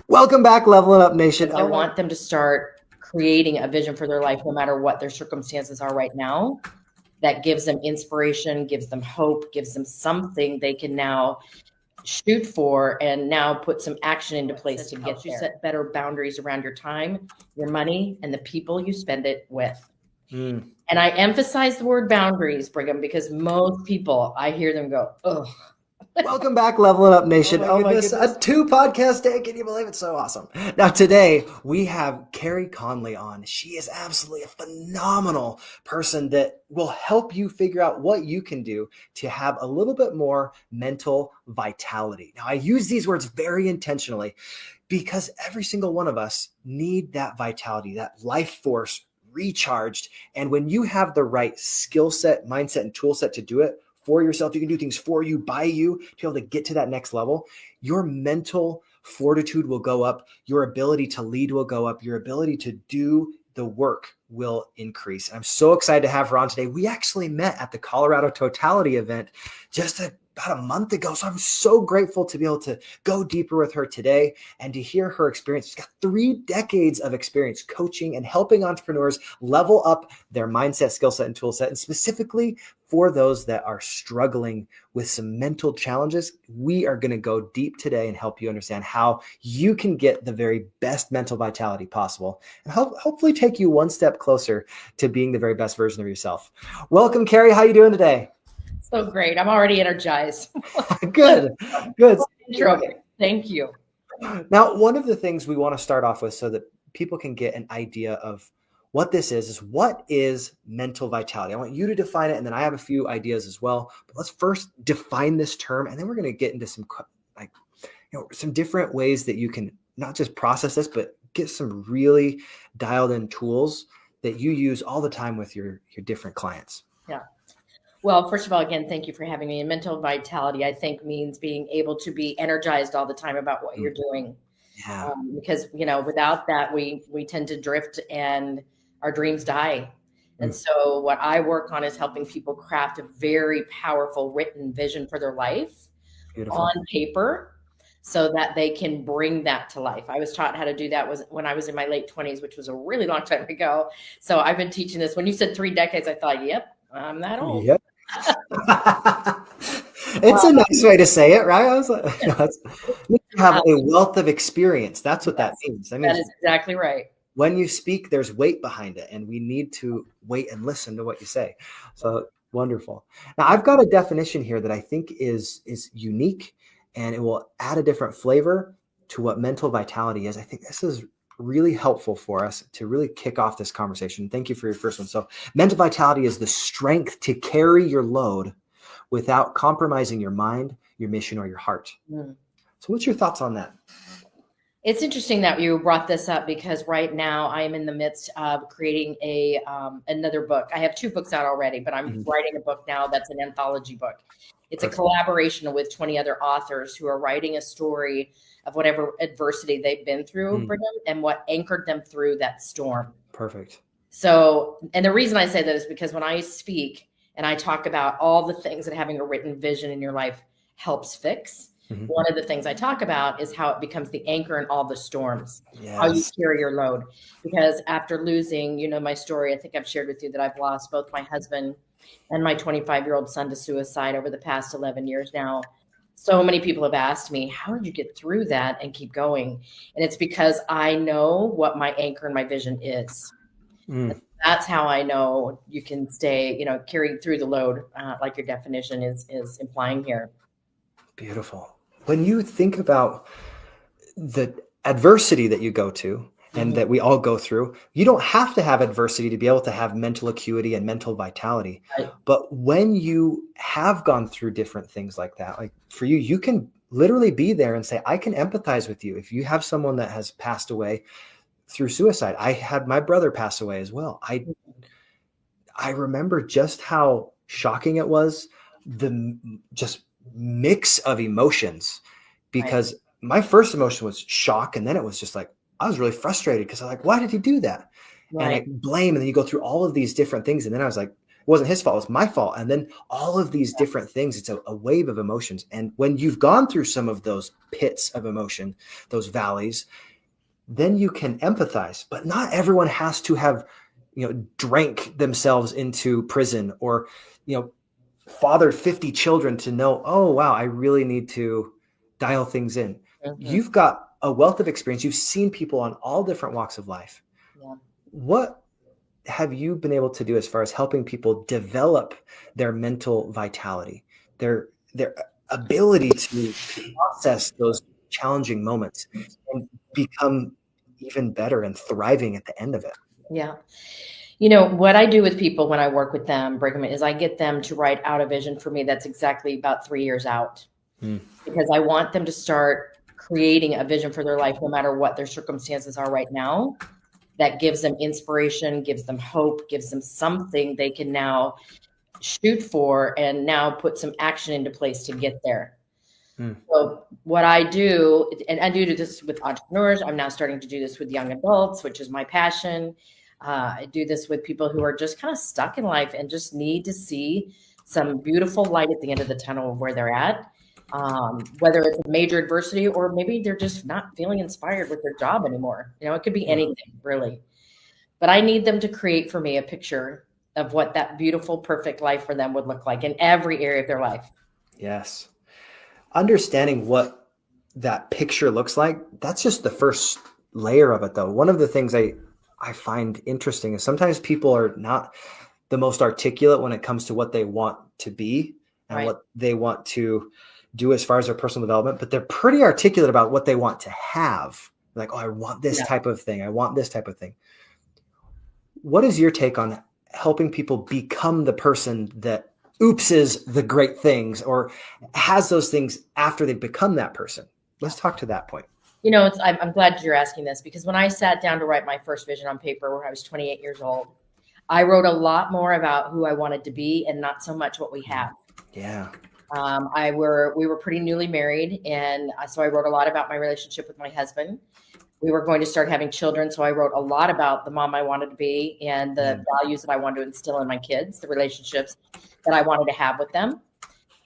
Welcome back, Leveling Up Nation. I want them to start creating a vision for their life, no matter what their circumstances are right now. That gives them inspiration, gives them hope, gives them something they can now shoot for and now put some action into place to get you set better boundaries around your time, your money, and the people you spend it with. And I emphasize the word boundaries, Brigham, because most people, I hear them go, ugh. Welcome back, Leveling Up Nation. Oh my goodness, a 2-podcast day. Can you believe it? So awesome. Now, today we have Carey Conley on. She is absolutely a phenomenal person that will help you figure out what you can do to have a little bit more mental vitality. Now, I use these words very intentionally because every single one of us need that vitality, that life force recharged. And when you have the right skill set, mindset, and tool set to do it, for yourself, you can do things for you, by you, to be able to get to that next level. Your mental fortitude will go up. Your ability to lead will go up. Your ability to do the work will increase. And I'm so excited to have her on today. We actually met at the Colorado Totality event just about a month ago. So I'm so grateful to be able to go deeper with her today and to hear her experience. She's got 3 decades of experience coaching and helping entrepreneurs level up their mindset, skill set, and tool set. And specifically for those that are struggling with some mental challenges, we are going to go deep today and help you understand how you can get the very best mental vitality possible and hopefully take you one step closer to being the very best version of yourself. Welcome, Carey. How are you doing today? So great. I'm already energized. Good. Thank you. Now, one of the things we want to start off with so that people can get an idea of what this is what is mental vitality? I want you to define it, and then I have a few ideas as well. But let's first define this term, and then we're going to get into some some different ways that you can not just process this, but get some really dialed in tools that you use all the time with your different clients. Yeah. Well, first of all, again, thank you for having me. And mental vitality, I think, means being able to be energized all the time about what you're doing. Yeah. Because, without that, we tend to drift and our dreams die. And so what I work on is helping people craft a very powerful written vision for their life on paper so that they can bring that to life. I was taught how to do that when I was in my late 20s, which was a really long time ago. So I've been teaching this. When you said 3 decades, I thought, yep, I'm that old. Yep. It's a nice way to say it, right? I was like, you have a wealth of experience. That's what that means. That is exactly right. When you speak, there's weight behind it, and we need to wait and listen to what you say. So wonderful. Now, I've got a definition here that I think is unique, and it will add a different flavor to what mental vitality is. I think this is really helpful for us to really kick off this conversation. Thank you for your first one. So mental vitality is the strength to carry your load without compromising your mind, your mission, or your heart. So what's your thoughts on that? It's interesting that you brought this up because right now I am in the midst of creating another book. I have 2 books out already, but I'm writing a book now that's an anthology book. It's a collaboration with 20 other authors who are writing a story of whatever adversity they've been through for them and what anchored them through that storm. Perfect. So, and the reason I say that is because when I speak and I talk about all the things that having a written vision in your life helps fix, one of the things I talk about is how it becomes the anchor in all the storms, how you carry your load. Because after losing, my story, I think I've shared with you that I've lost both my husband and my 25-year-old son to suicide over the past 11 years now. So many people have asked me, how did you get through that and keep going? And it's because I know what my anchor and my vision is. That's how I know you can stay, carrying through the load, like your definition is implying here. Beautiful. When you think about the adversity that you go to and that we all go through, you don't have to have adversity to be able to have mental acuity and mental vitality. Right. But when you have gone through different things like that, like for you, you can literally be there and say, I can empathize with you. If you have someone that has passed away through suicide, I had my brother pass away as well. I remember just how shocking it was, the just mix of emotions, because my first emotion was shock. And then it was just like, I was really frustrated because I was like, why did he do that? Right. And I blame, and then you go through all of these different things. And then I was like, wasn't his fault, it was my fault. And then all of these different things, it's a wave of emotions. And when you've gone through some of those pits of emotion, those valleys, then you can empathize. But not everyone has to have, drank themselves into prison or, fathered 50 children to know, oh, wow, I really need to dial things in. Mm-hmm. You've got a wealth of experience. You've seen people on all different walks of life. Yeah. What have you been able to do as far as helping people develop their mental vitality, their ability to process those challenging moments and become even better and thriving at the end of it? Yeah. What I do with people when I work with them, Brigham, is I get them to write out a vision for me that's exactly about 3 years out. Because I want them to start creating a vision for their life, no matter what their circumstances are right now, that gives them inspiration, gives them hope, gives them something they can now shoot for and now put some action into place to get there. So what I do, and I do this with entrepreneurs, I'm now starting to do this with young adults, which is my passion. I do this with people who are just kind of stuck in life and just need to see some beautiful light at the end of the tunnel of where they're at. Whether it's a major adversity or maybe they're just not feeling inspired with their job anymore. It could be anything really, but I need them to create for me a picture of what that beautiful, perfect life for them would look like in every area of their life. Yes. Understanding what that picture looks like, that's just the first layer of it though. One of the things I find interesting is sometimes people are not the most articulate when it comes to what they want to be and what they want to do as far as their personal development, but they're pretty articulate about what they want to have. Like, oh, I want this type of thing. I want this type of thing. What is your take on helping people become the person that oopses the great things or has those things after they've become that person? Let's talk to that point. I'm glad you're asking this because when I sat down to write my first vision on paper when I was 28 years old, I wrote a lot more about who I wanted to be and not so much what we have. Yeah. We were pretty newly married. And so I wrote a lot about my relationship with my husband. We were going to start having children. So I wrote a lot about the mom I wanted to be and the values that I wanted to instill in my kids, the relationships that I wanted to have with them.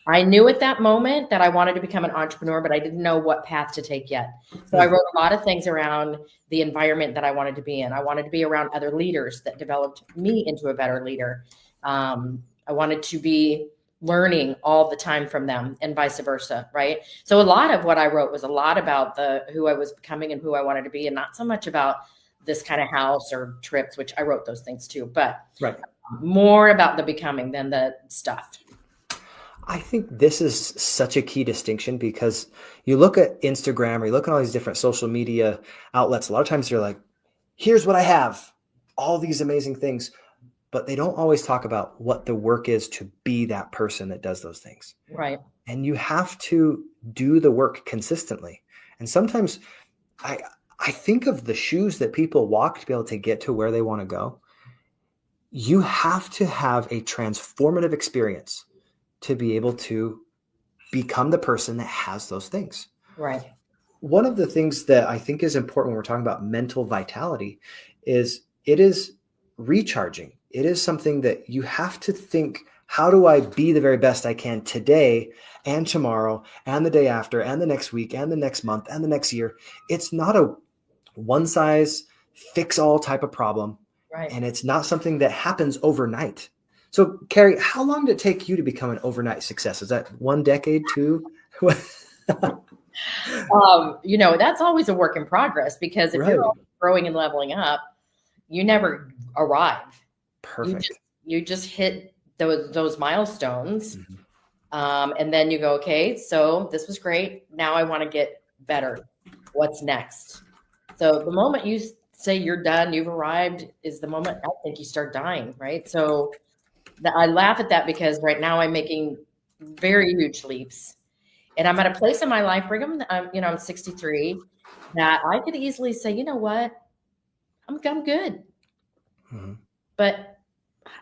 I knew at that moment that I wanted to become an entrepreneur, but I didn't know what path to take yet. So I wrote a lot of things around the environment that I wanted to be in. I wanted to be around other leaders that developed me into a better leader. I wanted to be learning all the time from them and vice versa, right? So a lot of what I wrote was a lot about who I was becoming and who I wanted to be, and not so much about this kind of house or trips, which I wrote those things too, but more about the becoming than the stuff. I think this is such a key distinction because you look at Instagram or you look at all these different social media outlets. A lot of times they're like, here's what I have, all these amazing things, but they don't always talk about what the work is to be that person that does those things. Right. And you have to do the work consistently. And sometimes I think of the shoes that people walk to be able to get to where they want to go. You have to have a transformative experience to be able to become the person that has those things. Right. One of the things that I think is important when we're talking about mental vitality is it is recharging. It is something that you have to think, how do I be the very best I can today and tomorrow and the day after and the next week and the next month and the next year? It's not a one size fix all type of problem. Right. And it's not something that happens overnight. So, Carey, how long did it take you to become an overnight success? Is that 1 decade, 2? That's always a work in progress because if you're always growing and leveling up, you never arrive. Perfect. You just hit those milestones. Mm-hmm. And then you go, okay, so this was great. Now I want to get better. What's next? So the moment you say you're done, you've arrived, is the moment I think you start dying, right? So I laugh at that because right now I'm making very huge leaps. And I'm at a place in my life, Brigham, I'm 63, that I could easily say, you know what, I'm good. Mm-hmm. But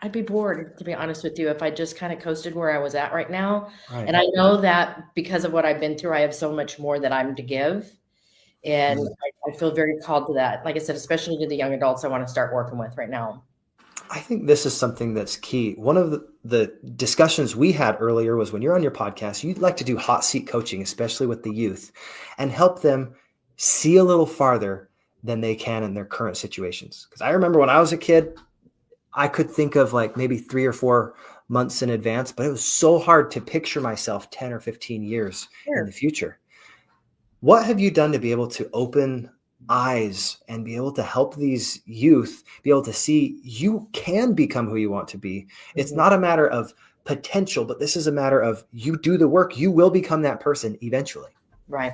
I'd be bored, to be honest with you, if I just kind of coasted where I was at right now. Right. And I know that because of what I've been through, I have so much more that I'm to give. And I feel very called to that. Like I said, especially to the young adults I want to start working with right now. I think this is something that's key. One of the discussions we had earlier was when you're on your podcast, you'd like to do hot seat coaching, especially with the youth, and help them see a little farther than they can in their current situations. Because I remember when I was a kid, I could think of like maybe 3 or 4 months in advance, but it was so hard to picture myself 10 or 15 years in the future. What have you done to be able to open eyes and be able to help these youth be able to see you can become who you want to be? It's not a matter of potential, but this is a matter of you do the work, you will become that person eventually. Right.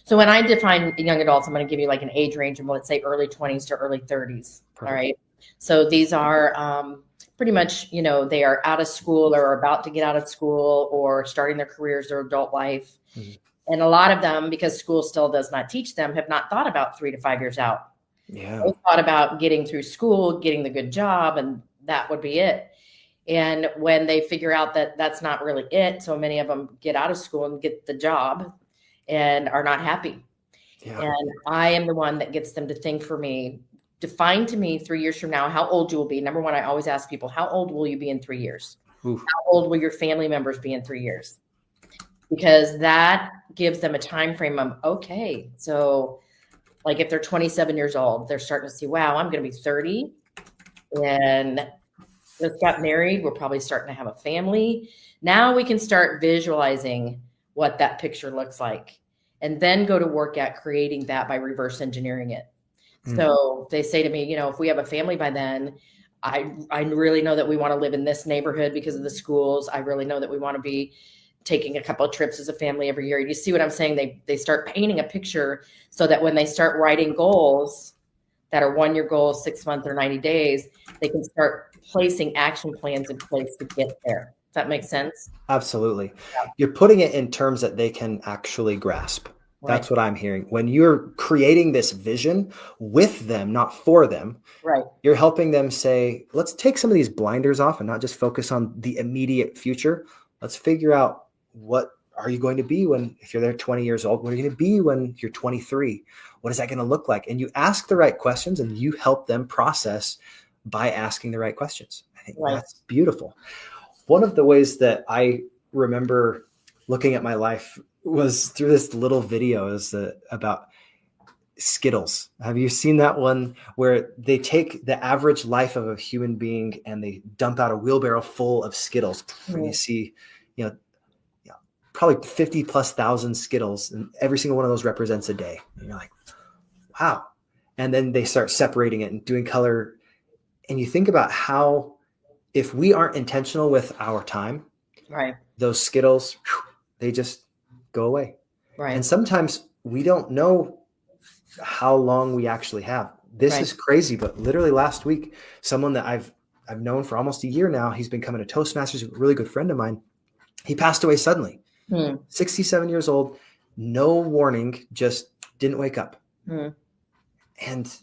So when I define young adults, I'm going to give you like an age range of, let's say, early 20s to early 30s. Perfect. All right. So these are pretty much, they are out of school or about to get out of school or starting their careers or adult life. Mm-hmm. And a lot of them, because school still does not teach them, have not thought about 3 to 5 years out. Yeah. They thought about getting through school, getting the good job, and that would be it. And when they figure out that that's not really it, so many of them get out of school and get the job and are not happy. Yeah. And I am the one that gets them to think for me, define to me 3 years from now how old you will be. Number one, I always ask people, how old will you be in 3 years? Oof. How old will your family members be in 3 years? Because that gives them a time frame of, okay, so like if they're 27 years old, they're starting to see, wow, I'm going to be 30 and just got married. We're probably starting to have a family. Now we can start visualizing what that picture looks like and then go to work at creating that by reverse engineering it. Mm. So they say to me, if we have a family by then, I really know that we want to live in this neighborhood because of the schools. I really know that we want to be taking a couple of trips as a family every year. You see what I'm saying? They start painting a picture so that when they start writing goals that are 1-year goals, 6 months or 90 days, they can start placing action plans in place to get there. Does that make sense? Absolutely. Yeah. You're putting it in terms that they can actually grasp. Right. That's what I'm hearing. When you're creating this vision with them, not for them, right? You're helping them say, let's take some of these blinders off and not just focus on the immediate future. Let's figure out, what are you going to be if you're there 20 years old? What are you going to be when you're 23? What is that going to look like? And you ask the right questions and you help them process by asking the right questions. I think that's beautiful. One of the ways that I remember looking at my life was through this little video about Skittles. Have you seen that one where they take the average life of a human being and they dump out a wheelbarrow full of Skittles? Mm-hmm. And you see, probably 50,000+ Skittles, and every single one of those represents a day. And you're like, wow. And then they start separating it and doing color. And you think about how, if we aren't intentional with our time, right, those Skittles, they just go away. Right. And sometimes we don't know how long we actually have. This is crazy, but literally last week, someone that I've known for almost a year now, he's been coming to Toastmasters, a really good friend of mine. He passed away suddenly. 67 years old, no warning, just didn't wake up. And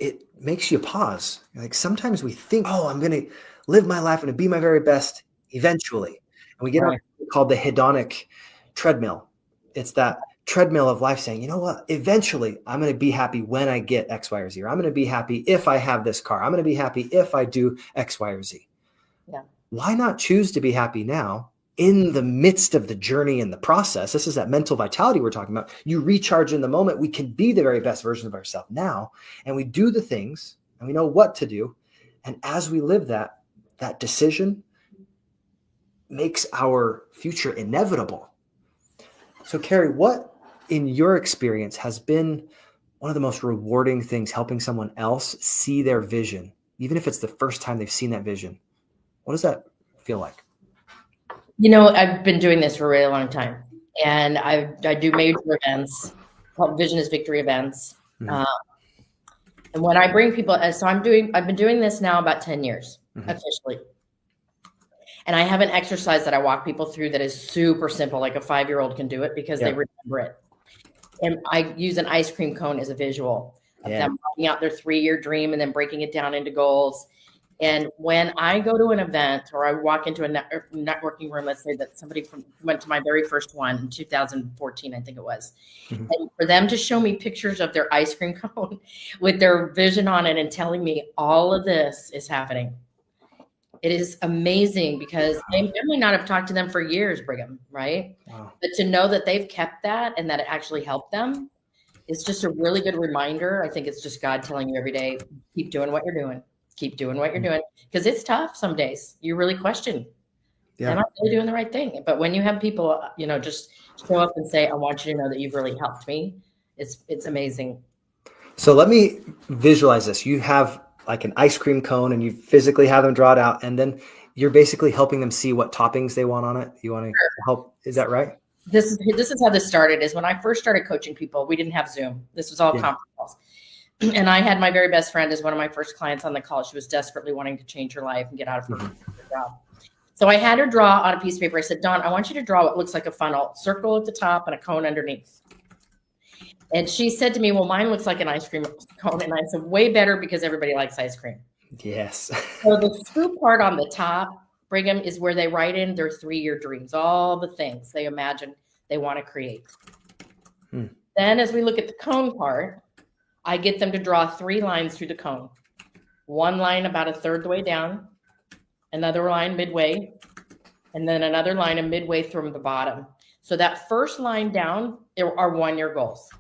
it makes you pause. Like sometimes we think, I'm going to live my life and be my very best eventually. And we get on what's called the hedonic treadmill. It's that treadmill of life saying, you know what, eventually I'm going to be happy when I get X, Y, or Z. Or I'm going to be happy if I have this car. I'm going to be happy if I do X, Y, or Z. Yeah. Why not choose to be happy now? In the midst of the journey and the process, this is that mental vitality we're talking about. You recharge in the moment. We can be the very best version of ourselves now. And we do the things and we know what to do. And as we live that decision makes our future inevitable. So Carey, what in your experience has been one of the most rewarding things helping someone else see their vision, even if it's the first time they've seen that vision? What does that feel like? I've been doing this for a really long time, and I do major events called Vision is Victory events. Mm-hmm. And when I bring people, I've been doing this now about 10 years officially. And I have an exercise that I walk people through that is super simple, like a 5-year-old can do it because they remember it. And I use an ice cream cone as a visual of them writing out their 3-year dream and then breaking it down into goals. And when I go to an event or I walk into a networking room, let's say that somebody went to my very first one in 2014, I think it was, Mhm. and for them to show me pictures of their ice cream cone with their vision on it and telling me all of this is happening. It is amazing because I may not have talked to them for years, Brigham, right? Wow. But to know that they've kept that and that it actually helped them is just a really good reminder. I think it's just God telling you every day, keep doing what you're doing. Keep doing what you're doing. Because it's tough some days. You really question, am Yeah. I really doing the right thing? But when you have people, just show up and say, I want you to know that you've really helped me, it's amazing. So let me visualize this. You have like an ice cream cone and you physically have them draw it out, and then you're basically helping them see what toppings they want on it. You want to help. Is that right? This is how this started. Is when I first started coaching people, we didn't have Zoom. This was all conference calls. And I had my very best friend as one of my first clients on the call. She was desperately wanting to change her life and get out of her job. So I had her draw on a piece of paper. I said, Dawn, I want you to draw what looks like a funnel, circle at the top and a cone underneath. And she said to me, well, mine looks like an ice cream cone. And I said, way better because everybody likes ice cream. Yes. So the scoop part on the top, Brigham, is where they write in their 3-year dreams, all the things they imagine they want to create. Then as we look at the cone part, I get them to draw 3 lines through the cone. One line about a third the way down, another line midway, and then another line of midway from the bottom. So that first line down are 1-year goals.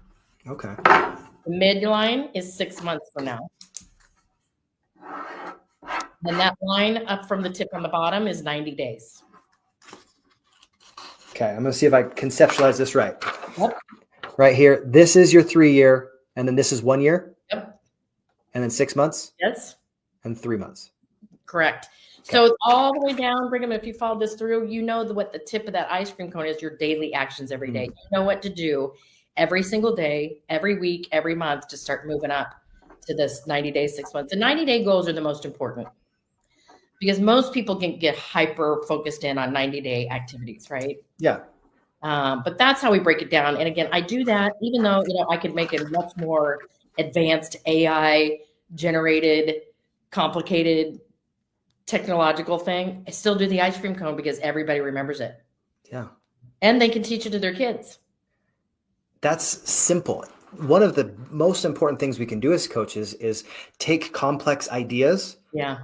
Okay. The midline is 6 months from now. And that line up from the tip on the bottom is 90 days. Okay, I'm going to see if I conceptualize this right. Yep. Right here, this is your 3-year, and then this is 1 year? Yep. And then 6 months? Yes. And 3 months. Correct. Okay. So it's all the way down, Brigham. If you follow this through, you know what the tip of that ice cream cone is, your daily actions every day. You know what to do every single day, every week, every month to start moving up to this 90 days, 6 months. The 90-day goals are the most important because most people can get hyper focused in on 90-day activities, right? Yeah. But that's how we break it down. And again, I do that even though, I could make a much more advanced AI generated, complicated technological thing. I still do the ice cream cone because everybody remembers it. Yeah. And they can teach it to their kids. That's simple. One of the most important things we can do as coaches is take complex ideas,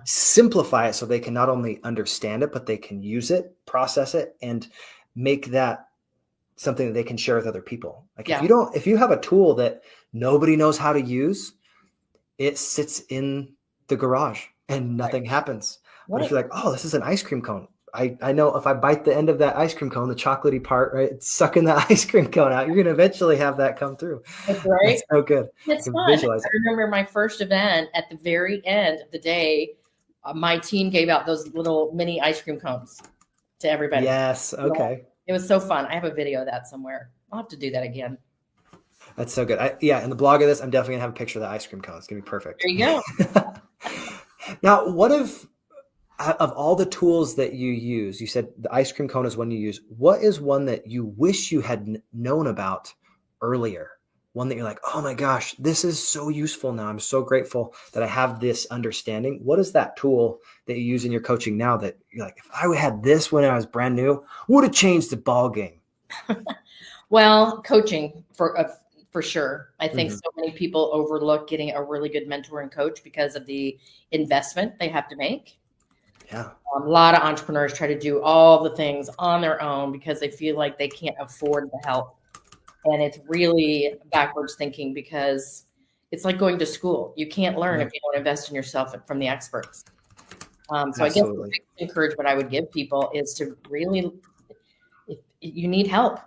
simplify it so they can not only understand it, but they can use it, process it, and make that something that they can share with other people. Like if you have a tool that nobody knows how to use, it sits in the garage and nothing happens. But if you're like, oh, this is an ice cream cone. I know if I bite the end of that ice cream cone, the chocolatey part, right, it's sucking the ice cream cone out. You're going to eventually have that come through. That's right. It's so good. It's fun. I remember my first event at the very end of the day, my team gave out those little mini ice cream cones to everybody. Yes. Okay. It was so fun. I have a video of that somewhere. I'll have to do that again. That's so good. In the blog of this, I'm definitely going to have a picture of the ice cream cone. It's going to be perfect. There you go. Now, what if, of all the tools that you use, you said the ice cream cone is one you use. What is one that you wish you had known about earlier? One that you're like, oh my gosh, this is so useful now. I'm so grateful that I have this understanding. What is that tool that you use in your coaching now that you're like, if I had this when I was brand new, would have changed the ball game? Well, coaching for sure. I think so many people overlook getting a really good mentor and coach because of the investment they have to make. Yeah. A lot of entrepreneurs try to do all the things on their own because they feel like they can't afford the help. And it's really backwards thinking because it's like going to school. You can't learn if you don't invest in yourself from the experts. So I guess the biggest encouragement I would give people is to really, if you need help,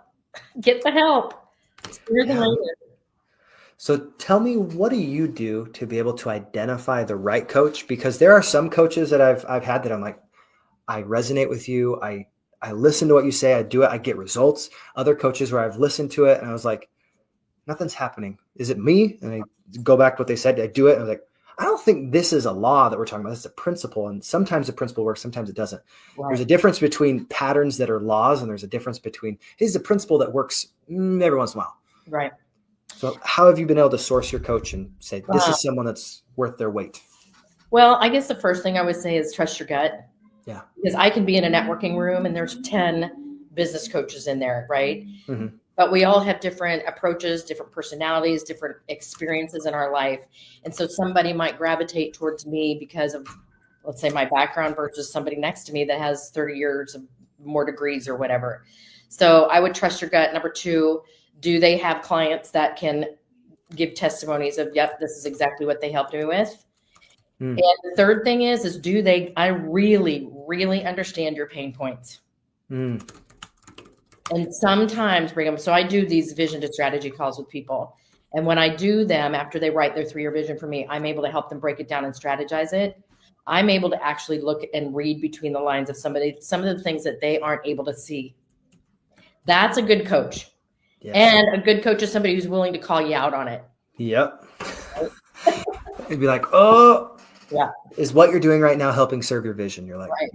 get the help. Sooner than later. So tell me, what do you do to be able to identify the right coach? Because there are some coaches that I've had that I'm like, I resonate with you. I listen to what you say. I do it. I get results. Other coaches where I've listened to it and I was like, nothing's happening. Is it me? And I go back to what they said. I do it. And I was like, I don't think this is a law that we're talking about. This is a principle. And sometimes the principle works. Sometimes it doesn't. Right. There's a difference between patterns that are laws. And there's a difference between, here's a principle that works every once in a while. Right. So how have you been able to source your coach and say, this is someone that's worth their weight? Well, I guess the first thing I would say is trust your gut. Yeah. Because I can be in a networking room and there's 10 business coaches in there, right? Mm-hmm. But we all have different approaches, different personalities, different experiences in our life. And so somebody might gravitate towards me because of, let's say, my background versus somebody next to me that has 30 years of more degrees or whatever. So I would trust your gut. Number two, do they have clients that can give testimonies of, yep, this is exactly what they helped me with? And the third thing is I really, really understand your pain points? And sometimes, Brigham, so I do these vision to strategy calls with people. And when I do them, after they write their 3-year vision for me, I'm able to help them break it down and strategize it. I'm able to actually look and read between the lines of some of the things that they aren't able to see. That's a good coach. Yes. And a good coach is somebody who's willing to call you out on it. Yep. It'd be like, oh, yeah. Is what you're doing right now helping serve your vision? You're like, right.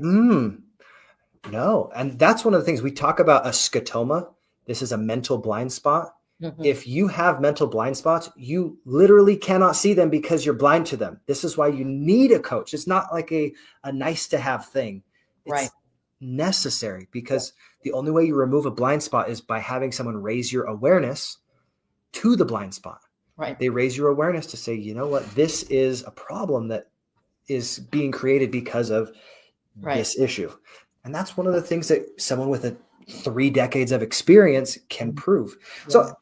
No. And that's one of the things we talk about, a scotoma. This is a mental blind spot. Mm-hmm. If you have mental blind spots, you literally cannot see them because you're blind to them. This is why you need a coach. It's not like a nice to have thing. It's necessary, because the only way you remove a blind spot is by having someone raise your awareness to the blind spot. Right. They raise your awareness to say, you know what, this is a problem that is being created because of this issue. And that's one of the things that someone with 3 decades of experience can prove. Yeah. So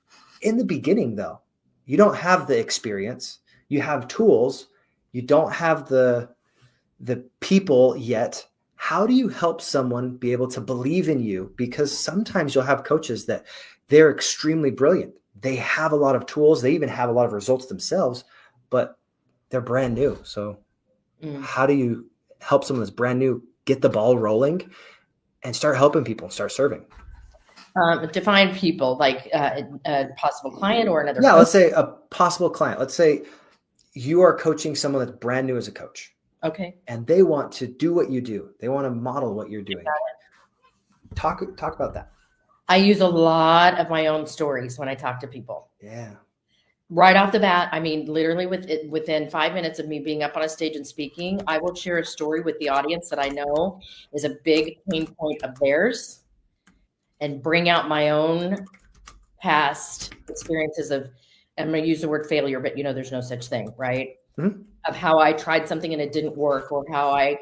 in the beginning, though, you don't have the experience. You have tools. You don't have the people yet. How do you help someone be able to believe in you? Because sometimes you'll have coaches that they're extremely brilliant. They have a lot of tools. They even have a lot of results themselves, but they're brand new. So how do you help someone that's brand new get the ball rolling and start helping people, start serving? Define people, like a possible client or another. Yeah, coach? Let's say a possible client. Let's say you are coaching someone that's brand new as a coach. Okay. And they want to do what you do. They want to model what you're doing. Talk about that. I use a lot of my own stories when I talk to people. Yeah. Right off the bat, I mean, literally within 5 minutes of me being up on a stage and speaking, I will share a story with the audience that I know is a big pain point of theirs, and bring out my own past experiences of, I'm going to use the word failure, but there's no such thing, right? Mm-hmm. Of how I tried something and it didn't work, or how I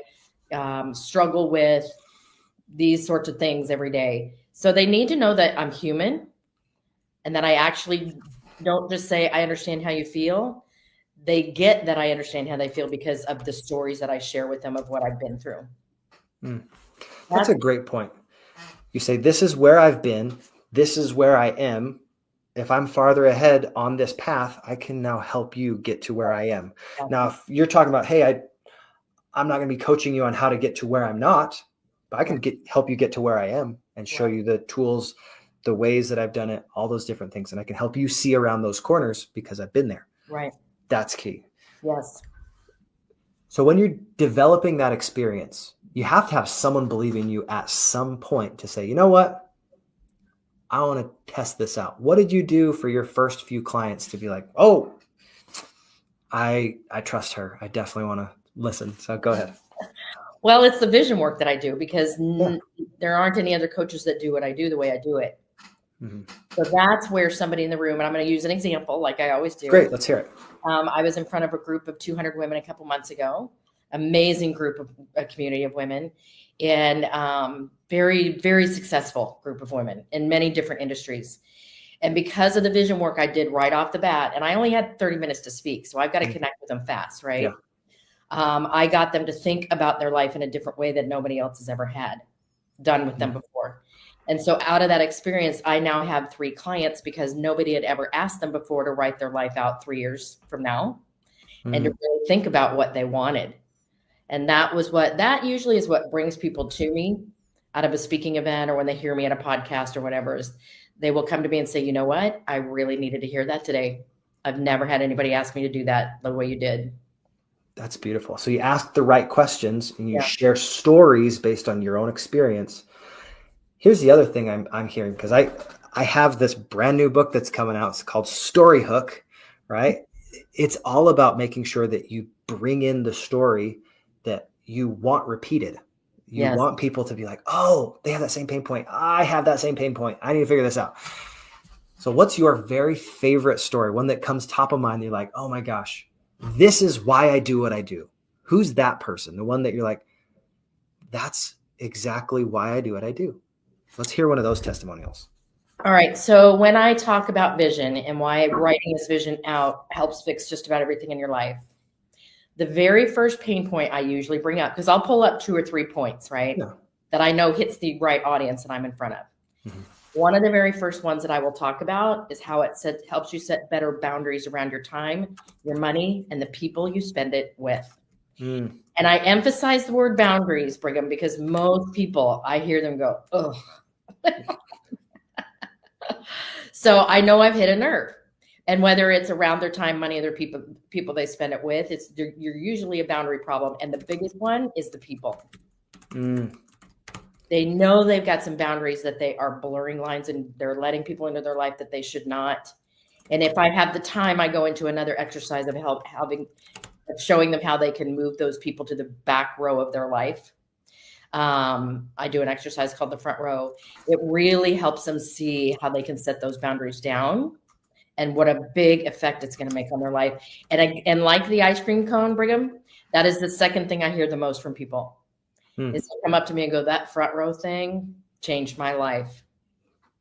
struggle with these sorts of things every day. So they need to know that I'm human, and that I actually don't just say, I understand how you feel. They get that I understand how they feel because of the stories that I share with them of what I've been through. That's a great point. You say, this is where I've been. This is where I am. If I'm farther ahead on this path, I can now help you get to where I am. Okay. Now, if you're talking about, hey, I'm not going to be coaching you on how to get to where I'm not, but I can help you get to where I am and show you the tools, the ways that I've done it, all those different things. And I can help you see around those corners because I've been there. Right. That's key. Yes. So when you're developing that experience, you have to have someone believe in you at some point to say, you know what? I want to test this out. What did you do for your first few clients to be like, oh, I trust her. I definitely want to listen. So go ahead. Well, it's the vision work that I do, because there aren't any other coaches that do what I do the way I do it. Mm-hmm. So that's where somebody in the room, and I'm going to use an example like I always do. Great. Let's hear it. I was in front of a group of 200 women a couple months ago, amazing group of a community of women, and very, very successful group of women in many different industries. And because of the vision work I did right off the bat, and I only had 30 minutes to speak, so I've got to connect with them fast, right? Yeah. I got them to think about their life in a different way that nobody else has ever had done with them before. And so out of that experience, I now have 3 clients because nobody had ever asked them before to write their life out 3 years from now and to really think about what they wanted. And that usually is what brings people to me out of a speaking event, or when they hear me at a podcast or whatever, is they will come to me and say, you know what? I really needed to hear that today. I've never had anybody ask me to do that the way you did. That's beautiful. So you ask the right questions and you share stories based on your own experience. Here's the other thing I'm hearing, because I have this brand new book that's coming out. It's called Story Hook, right? It's all about making sure that you bring in the story that you want repeated. You Yes. want people to be like, oh, they have that same pain point. I have that same pain point. I need to figure this out. So what's your very favorite story? One that comes top of mind. You're like, oh my gosh, this is why I do what I do. Who's that person? The one that you're like, that's exactly why I do what I do. Let's hear one of those testimonials. All right. So when I talk about vision and why writing this vision out helps fix just about everything in your life, the very first pain point I usually bring up, because I'll pull up 2 or 3 points, right? Yeah. That I know hits the right audience that I'm in front of. Mm-hmm. One of the very first ones that I will talk about is how it helps you set better boundaries around your time, your money, and the people you spend it with. And I emphasize the word boundaries, Brigham, because most people, I hear them go, ugh. So I know I've hit a nerve. And whether it's around their time, money, other people they spend it with, you're usually a boundary problem. And the biggest one is the people. They know they've got some boundaries that they are blurring lines and they're letting people into their life that they should not. And if I have the time, I go into another exercise of showing them how they can move those people to the back row of their life. I do an exercise called the front row. It really helps them see how they can set those boundaries down and what a big effect it's going to make on their life. And like the ice cream cone, Brigham, that is the second thing I hear the most from people. Is to come up to me and go, that front row thing changed my life.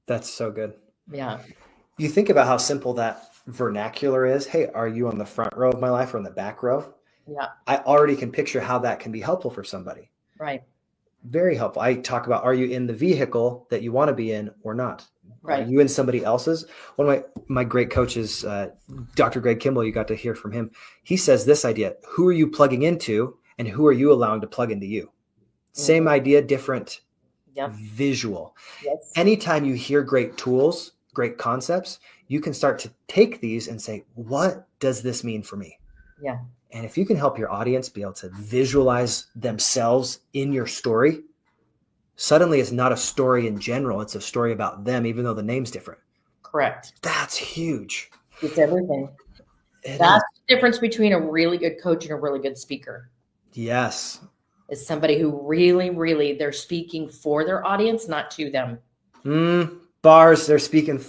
That's so good. Yeah. You think about how simple that vernacular is. Hey, are you on the front row of my life or on the back row? Yeah. I already can picture how that can be helpful for somebody. Right. Very helpful. I talk about, are you in the vehicle that you want to be in or not? Right. Are you in somebody else's? One of my great coaches, Dr. Greg Kimball, you got to hear from him. He says this idea, who are you plugging into and who are you allowing to plug into you? Same idea, different visual. Yes. Anytime you hear great tools, great concepts, you can start to take these and say, what does this mean for me? Yeah. And if you can help your audience be able to visualize themselves in your story, suddenly it's not a story in general. It's a story about them, even though the name's different. Correct. That's huge. It's everything. That's the difference between a really good coach and a really good speaker. Yes. Is somebody who really, really, they're speaking for their audience, not to them. Bars, they're speaking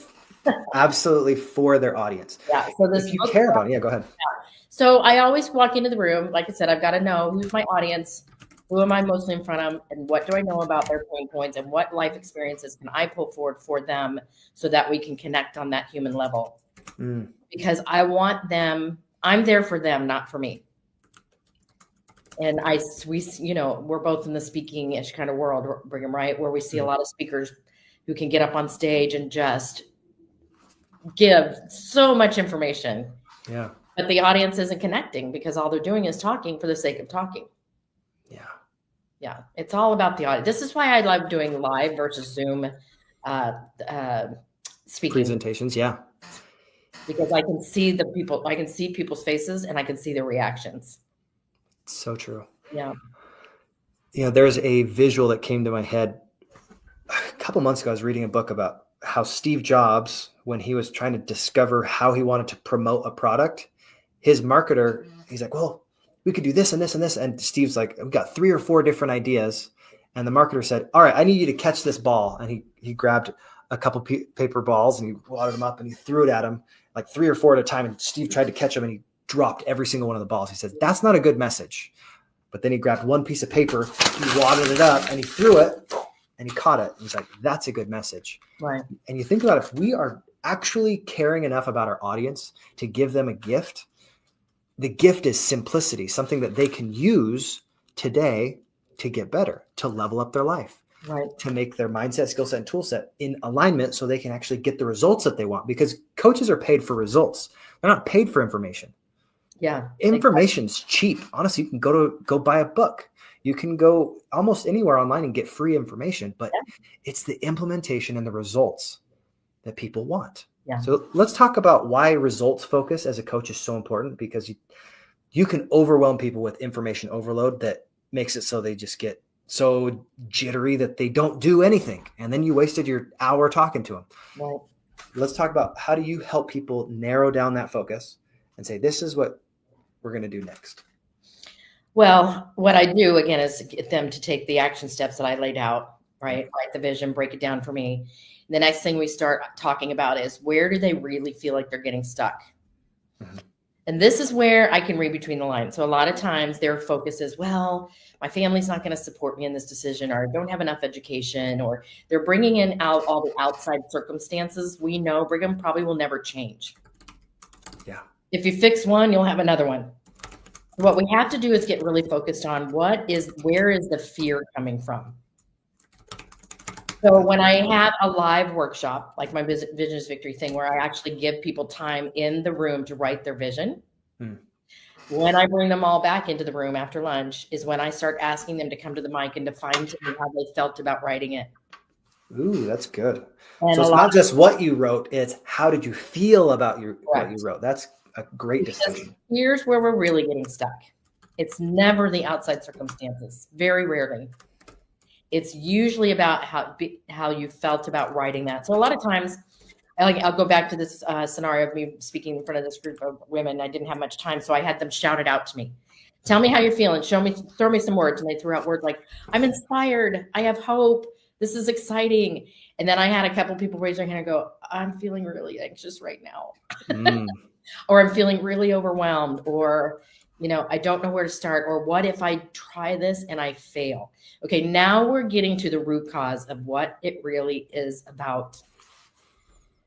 absolutely for their audience. Yeah. So if you care about it, go ahead. Yeah. So I always walk into the room. Like I said, I've got to know who's my audience, who am I mostly in front of, and what do I know about their pain points, and what life experiences can I pull forward for them so that we can connect on that human level. Because I want them, I'm there for them, not for me. And we're both in the speaking-ish kind of world, Brigham, right? Where we see a lot of speakers who can get up on stage and just give so much information. Yeah. But the audience isn't connecting because all they're doing is talking for the sake of talking. Yeah. Yeah. It's all about the audience. This is why I love doing live versus Zoom speaking. Presentations. Yeah. Because I can see people's faces and I can see their reactions. So true. Yeah. There's a visual that came to my head a couple months ago. I was reading a book about how Steve Jobs, when he was trying to discover how he wanted to promote a product, his marketer, he's like, well, we could do this and this and this. And Steve's like, we've got 3 or 4 different ideas. And the marketer said, all right, I need you to catch this ball. And he grabbed a couple paper balls and he wadded them up and he threw it at him like 3 or 4 at a time. And Steve tried to catch him and he dropped every single one of the balls. He says, that's not a good message. But then he grabbed one piece of paper, he wadded it up and he threw it and he caught it. He's like, that's a good message. Right. And you think about if we are actually caring enough about our audience to give them a gift, the gift is simplicity, something that they can use today to get better, to level up their life, right, to make their mindset, skill set, and tool set in alignment so they can actually get the results that they want, because coaches are paid for results. They're not paid for information. Yeah. Information's cheap. Honestly, you can go buy a book. You can go almost anywhere online and get free information, but it's the implementation and the results that people want. Yeah. So let's talk about why results focus as a coach is so important, because you can overwhelm people with information overload that makes it so they just get so jittery that they don't do anything. And then you wasted your hour talking to them. Right. Let's talk about how do you help people narrow down that focus and say, this is what we're going to do next. Well, what I do again is get them to take the action steps that I laid out, right? Write the vision, break it down for me. The next thing we start talking about is where do they really feel like they're getting stuck? Mm-hmm. And this is where I can read between the lines. So a lot of times their focus is, well, my family's not going to support me in this decision, or I don't have enough education, or they're bringing in out all the outside circumstances. We know Brigham probably will never change. Yeah. If you fix one, you'll have another one. What we have to do is get really focused on where is the fear coming from? So when I have a live workshop, like my Vision is Victory thing, where I actually give people time in the room to write their vision, when I bring them all back into the room after lunch is when I start asking them to come to the mic and define to me how they felt about writing it. Ooh, that's good. And so it's not just what you wrote, it's how did you feel about what you wrote. That's a great distinction. Here's where we're really getting stuck. It's never the outside circumstances, very rarely. It's usually about how you felt about writing that. So a lot of times, I'll go back to this scenario of me speaking in front of this group of women. I didn't have much time, so I had them shout it out to me. Tell me how you're feeling. Throw me some words. And they threw out words like, I'm inspired. I have hope. This is exciting. And then I had a couple people raise their hand and go, I'm feeling really anxious right now. Or I'm feeling really overwhelmed, or, I don't know where to start, or what if I try this and I fail? Okay, now we're getting to the root cause of what it really is about.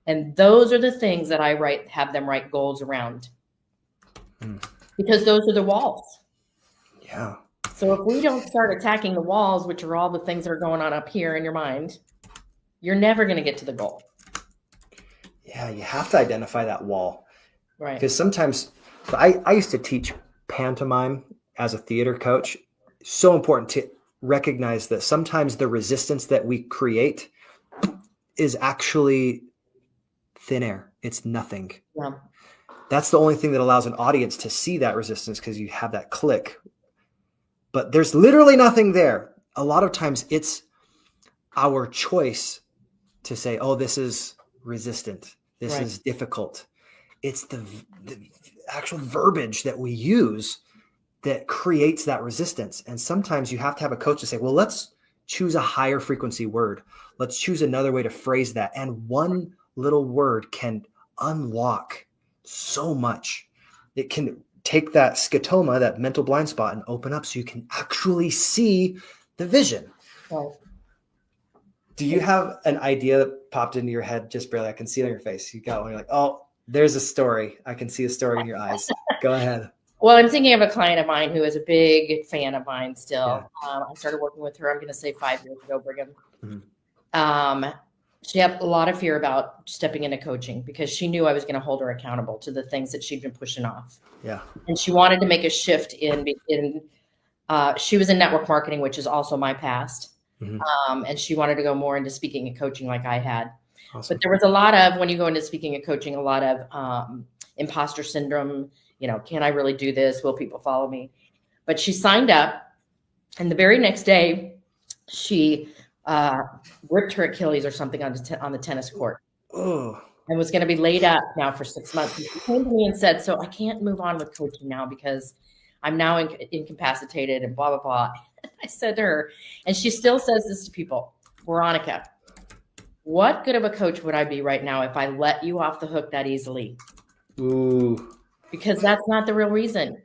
And those are the things that I have them write goals around, because those are the walls. Yeah. So if we don't start attacking the walls, which are all the things that are going on up here in your mind, you're never going to get to the goal. Yeah, you have to identify that wall. Right. Because sometimes, I used to teach pantomime as a theater coach. So important to recognize that sometimes the resistance that we create is actually thin air. It's nothing. Yeah. That's the only thing that allows an audience to see that resistance, because you have that click. But there's literally nothing there. A lot of times it's our choice to say, oh, this is resistant. This is difficult. It's the actual verbiage that we use that creates that resistance. And sometimes you have to have a coach to say, well, let's choose a higher frequency word. Let's choose another way to phrase that. And one little word can unlock so much. It can take that scotoma, that mental blind spot, and open up so you can actually see the vision. Right. Do you have an idea that popped into your head just barely? I can see it on your face. You got one. You're like, oh, there's a story. I can see a story in your eyes. Go ahead. Well, I'm thinking of a client of mine who is a big fan of mine still. Yeah. I started working with her, I'm going to say 5 years ago, Brigham. Mm-hmm. She had a lot of fear about stepping into coaching because she knew I was going to hold her accountable to the things that she'd been pushing off. Yeah. And she wanted to make a shift she was in network marketing, which is also my past. Mm-hmm. And she wanted to go more into speaking and coaching like I had. Awesome. But there was a lot of, when you go into speaking and coaching, a lot of imposter syndrome. Can I really do this? Will people follow me? But she signed up, and the very next day, she ripped her Achilles or something on the tennis court. Oh. And was going to be laid up now for 6 months. And she came to me and said, so I can't move on with coaching now because I'm now incapacitated and blah, blah, blah. I said to her, and she still says this to people, Veronica, what good of a coach would I be right now if I let you off the hook that easily? Ooh. Because that's not the real reason.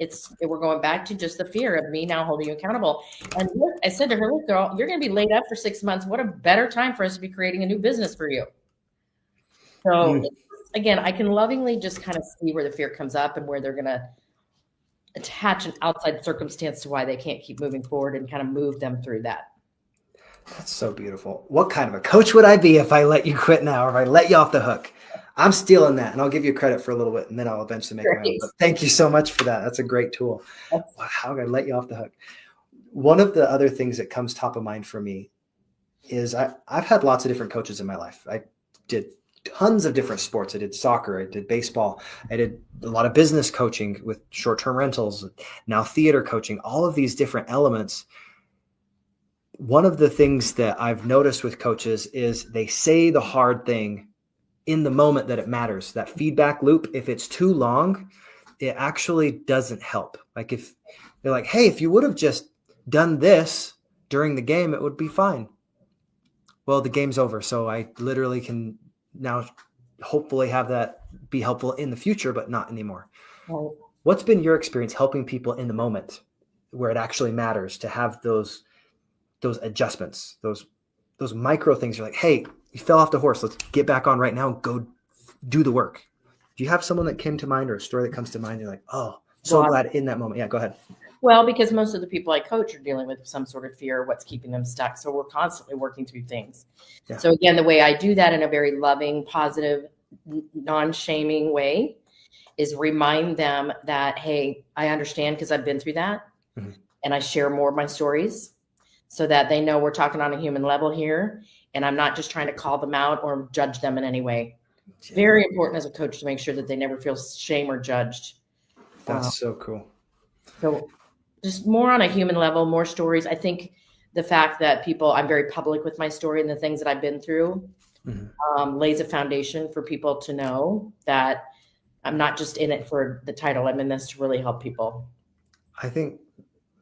We're going back to just the fear of me now holding you accountable. And look, I said to her, look, girl, you're going to be laid up for 6 months. What a better time for us to be creating a new business for you. So again, I can lovingly just kind of see where the fear comes up and where they're going to attach an outside circumstance to why they can't keep moving forward and kind of move them through that. That's so beautiful. What kind of a coach would I be if I let you quit now, or if I let you off the hook? I'm stealing that, and I'll give you credit for a little bit, and then I'll eventually make my own. But thank you so much for that. That's a great tool. How can I let you off the hook? One of the other things that comes top of mind for me is I've had lots of different coaches in my life. I did tons of different sports. I did soccer. I did baseball. I did a lot of business coaching with short-term rentals, now theater coaching, all of these different elements. One of the things that I've noticed with coaches is they say the hard thing in the moment that it matters. That feedback loop, if it's too long, it actually doesn't help. Like if they're like, hey, if you would have just done this during the game, it would be fine. Well, the game's over. So I literally can now hopefully have that be helpful in the future, but not anymore. Right. What's been your experience helping people in the moment where it actually matters to have those adjustments, those micro things? You're like, hey, you fell off the horse. Let's get back on right now and go do the work. Do you have someone that came to mind or a story that comes to mind? You're like, oh, so glad in that moment. Yeah, go ahead. Well, because most of the people I coach are dealing with some sort of fear, what's keeping them stuck. So we're constantly working through things. Yeah. So again, the way I do that in a very loving, positive, non-shaming way is remind them that, hey, I understand because I've been through that. Mm-hmm. And I share more of my stories so that they know we're talking on a human level here. And I'm not just trying to call them out or judge them in any way. It's very important as a coach to make sure that they never feel shame or judged. That's so cool. So just more on a human level, more stories. I think the fact that I'm very public with my story and the things that I've been through lays a foundation for people to know that I'm not just in it for the title. I'm in this to really help people. I think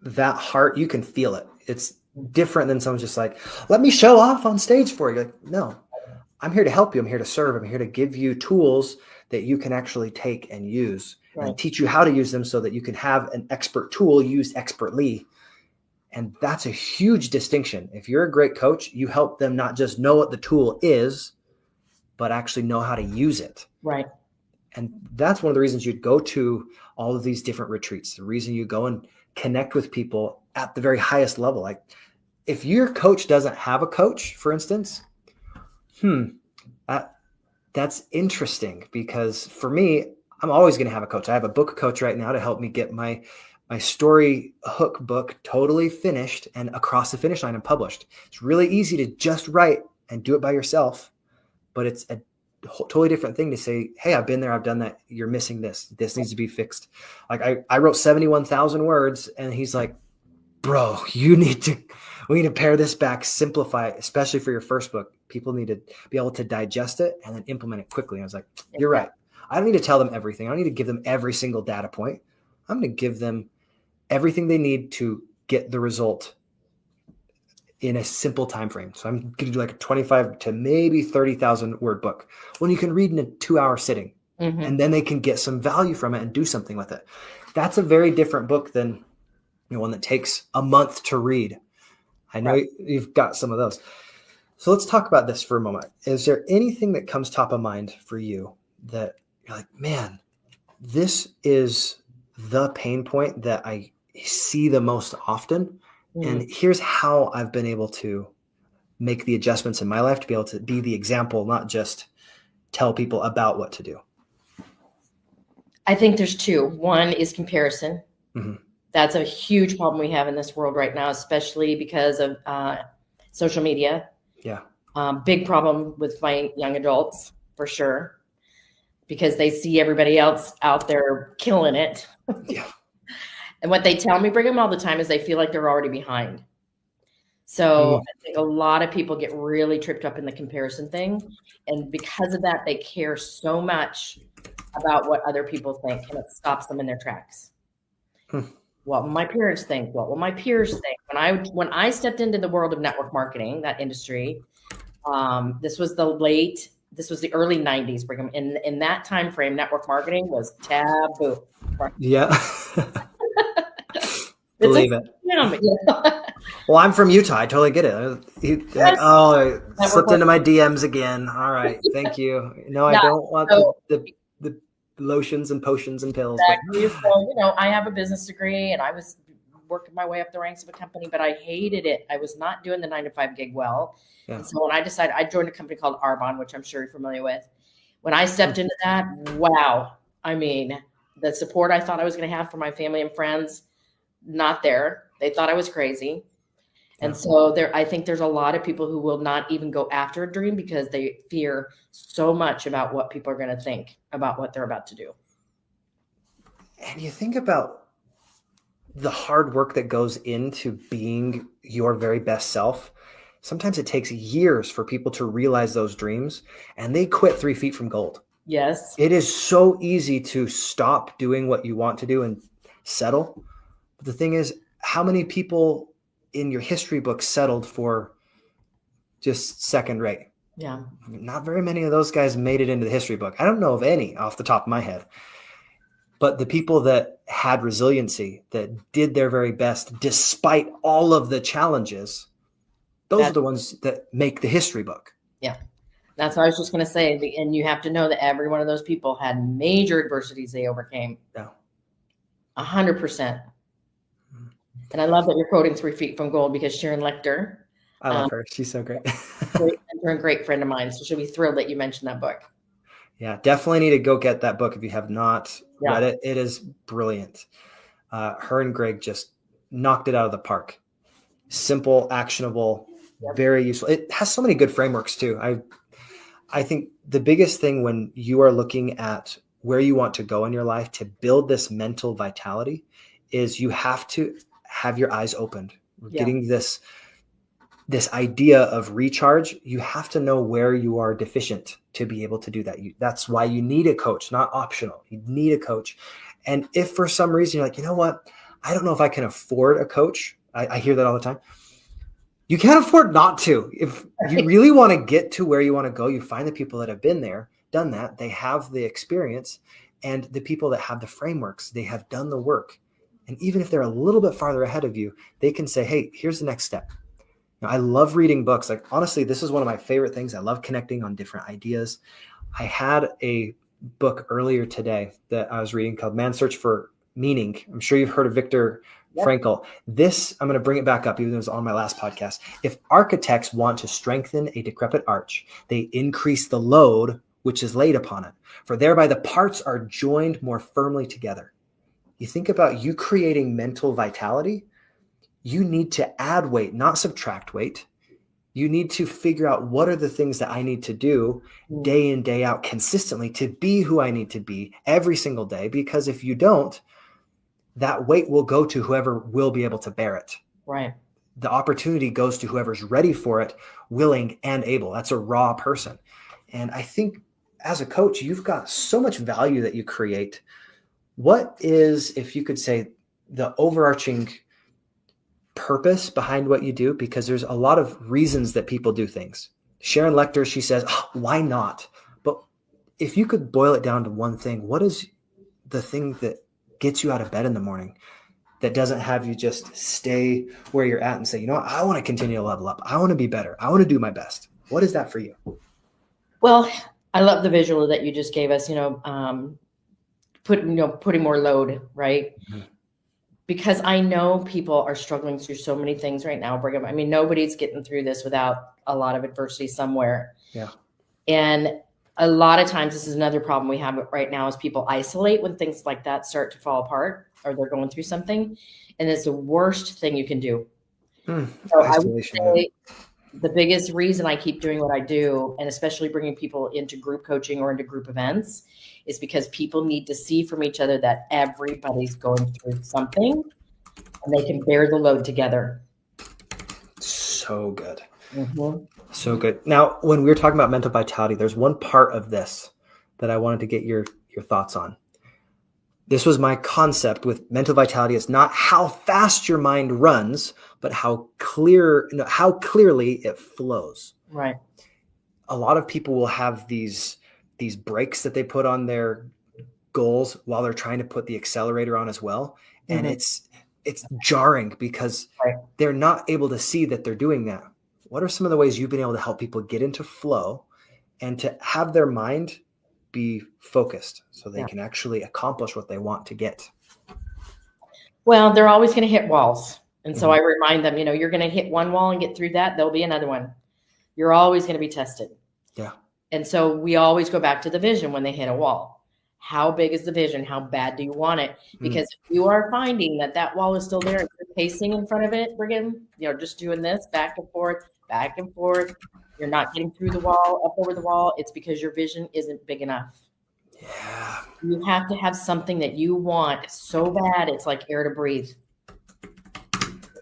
that heart, you can feel it. It's different than someone's just like, let me show off on stage for you. Like, no, I'm here to help you. I'm here to serve. I'm here to give you tools that you can actually take and use. Right. And teach you how to use them so that you can have an expert tool used expertly. And that's a huge distinction. If you're a great coach, you help them not just know what the tool is, but actually know how to use it. Right. And that's one of the reasons you'd go to all of these different retreats. The reason you go and connect with people at the very highest level. Like if your coach doesn't have a coach, for instance, that's interesting because for me, I'm always going to have a coach. I have a book coach right now to help me get my story hook book totally finished and across the finish line and published. It's really easy to just write and do it by yourself, but it's a totally different thing to say, hey, I've been there, I've done that. You're missing this. This needs to be fixed. Like I wrote 71,000 words and he's like, bro, we need to pare this back, simplify it, especially for your first book. People need to be able to digest it and then implement it quickly. And I was like, you're right. I don't need to tell them everything. I don't need to give them every single data point. I'm going to give them everything they need to get the result in a simple time frame. So I'm going to do like a 25 to maybe 30,000 word book when you can read in a 2-hour sitting and then they can get some value from it and do something with it. That's a very different book than one that takes a month to read. I know you've got some of those. So let's talk about this for a moment. Is there anything that comes top of mind for you that you're like, man, this is the pain point that I see the most often. And here's how I've been able to make the adjustments in my life to be able to be the example, not just tell people about what to do. I think there's two. One is comparison. That's a huge problem we have in this world right now, especially because of social media. Yeah. Big problem with my young adults for sure, because they see everybody else out there killing it. Yeah. And what they tell me, Brigham, all the time is they feel like they're already behind. So I think a lot of people get really tripped up in the comparison thing. And because of that, they care so much about what other people think, and it stops them in their tracks. What will my parents think? What will my peers think? When I stepped into the world of network marketing, that industry, this was the early 90s, Brigham. In that time frame, network marketing was taboo. Yeah. Believe it. Well, I'm from Utah. I totally get it. I slipped into my DMs again. All right. Thank you. No, I don't want the lotions and potions and pills. Exactly. So, I have a business degree and I was working my way up the ranks of a company, but I hated it. I was not doing the 9-to-5 gig well. Yeah. And so when I decided, I joined a company called Arbonne, which I'm sure you're familiar with. When I stepped into that, wow. I mean, the support I thought I was going to have from my family and friends, not there. They thought I was crazy. And so I think there's a lot of people who will not even go after a dream because they fear so much about what people are going to think about what they're about to do. And you think about the hard work that goes into being your very best self. Sometimes it takes years for people to realize those dreams, and they quit 3 feet from gold. Yes. It is so easy to stop doing what you want to do and settle. But the thing is, how many people in your history book settled for just second rate? Yeah. Not very many of those guys made it into the history book. I don't know of any off the top of my head. But the people that had resiliency, that did their very best despite all of the challenges, those are the ones that make the history book. Yeah. That's what I was just going to say. And you have to know that every one of those people had major adversities they overcame. Yeah. 100%. And I love that you're quoting 3 Feet from Gold, because Sharon Lecter, I love her. She's so great. great mentor and great friend of mine. So she'll be thrilled that you mentioned that book. Yeah, definitely need to go get that book if you have not read it. It is brilliant. Her and Greg just knocked it out of the park. Simple, actionable, very useful. It has so many good frameworks too. I think the biggest thing when you are looking at where you want to go in your life to build this mental vitality is you have to have your eyes opened. We're getting this idea of recharge. You have to know where you are deficient to be able to do that. That's why you need a coach, not optional. You need a coach. And if for some reason you're like, you know what, I don't know if I can afford a coach. I hear that all the time. You can't afford not to. If you really want to get to where you want to go, you find the people that have been there, done that. They have the experience, and the people that have the frameworks, they have done the work. And even if they're a little bit farther ahead of you, they can say, hey, here's the next step. Now, I love reading books. Like, honestly, this is one of my favorite things. I love connecting on different ideas. I had a book earlier today that I was reading called Man's Search for Meaning. I'm sure you've heard of Viktor Frankl. This, I'm going to bring it back up, even though it was on my last podcast. If architects want to strengthen a decrepit arch, they increase the load which is laid upon it, for thereby the parts are joined more firmly together. You think about you creating mental vitality, you need to add weight, not subtract weight. You need to figure out what are the things that I need to do day in, day out consistently to be who I need to be every single day. Because if you don't, that weight will go to whoever will be able to bear it. Right. The opportunity goes to whoever's ready for it, willing and able. That's a raw person. And I think as a coach, you've got so much value that you create. What is, if you could say, the overarching purpose behind what you do? Because there's a lot of reasons that people do things. Sharon Lecter, she says, why not? But if you could boil it down to one thing, what is the thing that gets you out of bed in the morning that doesn't have you just stay where you're at and say, you know what, I want to continue to level up. I want to be better. I want to do my best. What is that for you? Well, I love the visual that you just gave us, putting more load, right? Mm-hmm. Because I know people are struggling through so many things right now, Brigham. I mean, nobody's getting through this without a lot of adversity somewhere. Yeah. And a lot of times, this is another problem we have right now, is people isolate when things like that start to fall apart or they're going through something. And it's the worst thing you can do. So I would say the biggest reason I keep doing what I do, and especially bringing people into group coaching or into group events, is because people need to see from each other that everybody's going through something and they can bear the load together. So good. Mm-hmm. So good. Now, when we were talking about mental vitality, there's one part of this that I wanted to get your thoughts on. This was my concept with mental vitality. It's not how fast your mind runs, but how clearly it flows. Right. A lot of people will have these brakes that they put on their goals while they're trying to put the accelerator on as well. And it's jarring because they're not able to see that they're doing that. What are some of the ways you've been able to help people get into flow and to have their mind be focused so they can actually accomplish what they want to get? Well, they're always going to hit walls. And so I remind them, you're going to hit one wall and get through that. There'll be another one. You're always going to be tested. Yeah. And so we always go back to the vision when they hit a wall. How big is the vision? How bad do you want it? Because if you are finding that wall is still there and you're pacing in front of it, Brigham, just doing this back and forth, you're not getting through the wall, up over the wall, it's because your vision isn't big enough. Yeah. You have to have something that you want so bad, it's like air to breathe.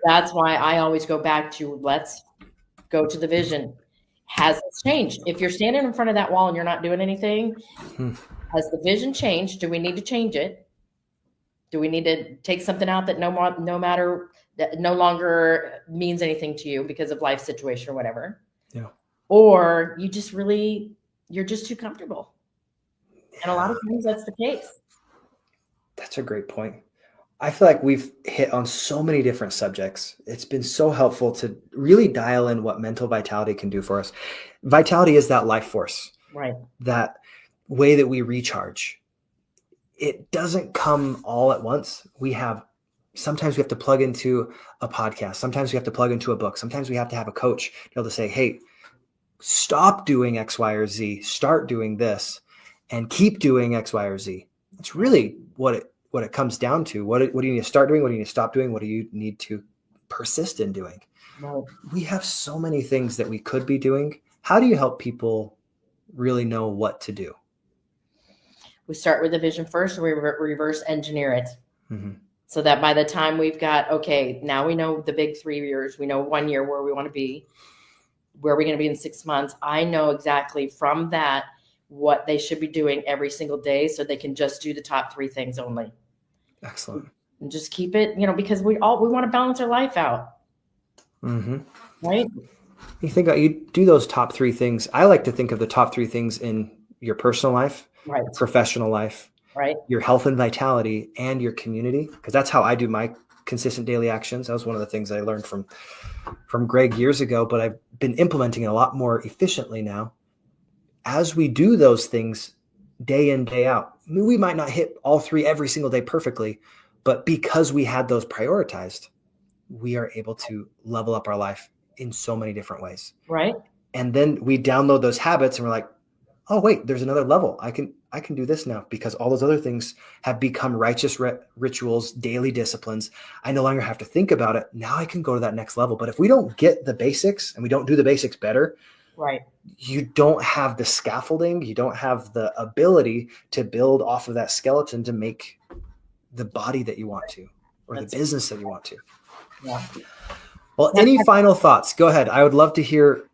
That's why I always go back to, let's go to the vision. Has it Change. If you're standing in front of that wall and you're not doing anything, Hmm. has the vision changed? Do we need to change it? Do we need to take something out that that no longer means anything to you because of life situation or whatever? Yeah. Or you're just too comfortable. And a lot of times that's the case. That's a great point. I feel like we've hit on so many different subjects. It's been so helpful to really dial in what mental vitality can do for us. Vitality is that life force, Right. that way that we recharge. It doesn't come all at once. Sometimes we have to plug into a podcast. Sometimes we have to plug into a book. Sometimes we have to have a coach to be able to say, hey, stop doing X, Y, or Z, start doing this, and keep doing X, Y, or Z. That's really what it comes down to. What do you need to start doing? What do you need to stop doing? What do you need to persist in doing? Right. We have so many things that we could be doing. How do you help people really know what to do? We start with the vision first, and we reverse engineer it. Mm-hmm. So that by the time we've got, okay, now we know the big 3 years, we know 1 year where we want to be, where we're going to be in 6 months. I know exactly from that what they should be doing every single day so they can just do the top 3 things only. Excellent. And just keep it, because we want to balance our life out. Mm-hmm. Right? You do those top 3 things. I like to think of the top 3 things in your personal life, right, your professional life, right, your health and vitality, and your community, because that's how I do my consistent daily actions. That was one of the things I learned from Greg years ago, but I've been implementing it a lot more efficiently now. As we do those things day in, day out, we might not hit all 3 every single day perfectly, but because we had those prioritized, we are able to level up our life in so many different ways. Right. And then we download those habits and we're like, oh, wait, there's another level. I can do this now because all those other things have become righteous rituals, daily disciplines. I no longer have to think about it. Now I can go to that next level. But if we don't get the basics and we don't do the basics better, right, you don't have the scaffolding. You don't have the ability to build off of that skeleton to make the body that you want to, or the business that you want to. Yeah. Well, any final thoughts? Go ahead. I would love to hear,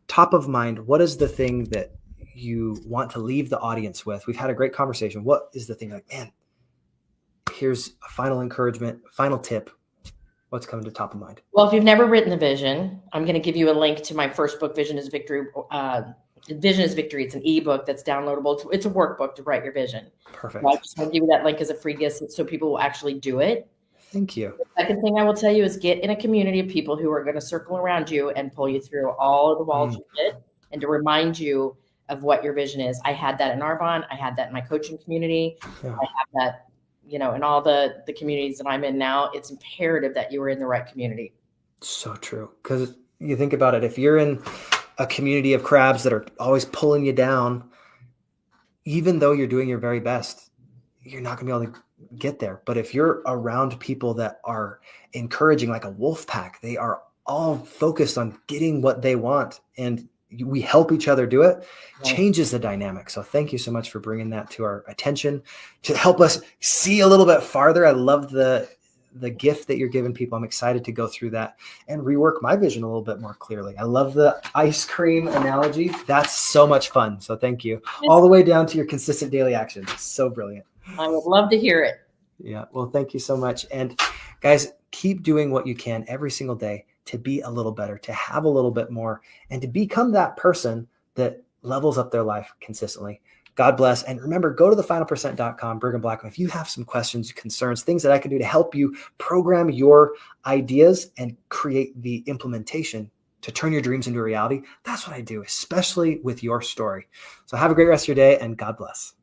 top of mind, what is the thing that you want to leave the audience with? We've had a great conversation. What is the thing like, man, here's a final encouragement, final tip. What's coming to top of mind? Well, if you've never written the vision, I'm going to give you a link to my first book, Vision is Victory. Vision is Victory. It's an ebook that's downloadable. It's a workbook to write your vision. Perfect. So I just want to give you that link as a free gift so people will actually do it. Thank you. The second thing I will tell you is get in a community of people who are going to circle around you and pull you through all of the walls you hit, and to remind you of what your vision is. I had that in Arbonne. I had that in my coaching community. Yeah. I have that, in all the communities that I'm in now. It's imperative that you are in the right community. So true. Because you think about it, if you're in a community of crabs that are always pulling you down, even though you're doing your very best, you're not going to be able to get there. But if you're around people that are encouraging, like a wolf pack, they are all focused on getting what they want, and we help each other do it, changes the dynamic. So thank you so much for bringing that to our attention to help us see a little bit farther. I love the gift that you're giving people. I'm excited to go through that and rework my vision a little bit more clearly. I love the ice cream analogy. That's so much fun. So thank you. All the way down to your consistent daily actions. It's so brilliant. I would love to hear it. Yeah. Well, thank you so much. And guys, keep doing what you can every single day to be a little better, to have a little bit more, and to become that person that levels up their life consistently. God bless. And remember, go to thefinalpercent.com, Brigham Blackham. If you have some questions, concerns, things that I can do to help you program your ideas and create the implementation to turn your dreams into a reality, that's what I do, especially with your story. So have a great rest of your day, and God bless.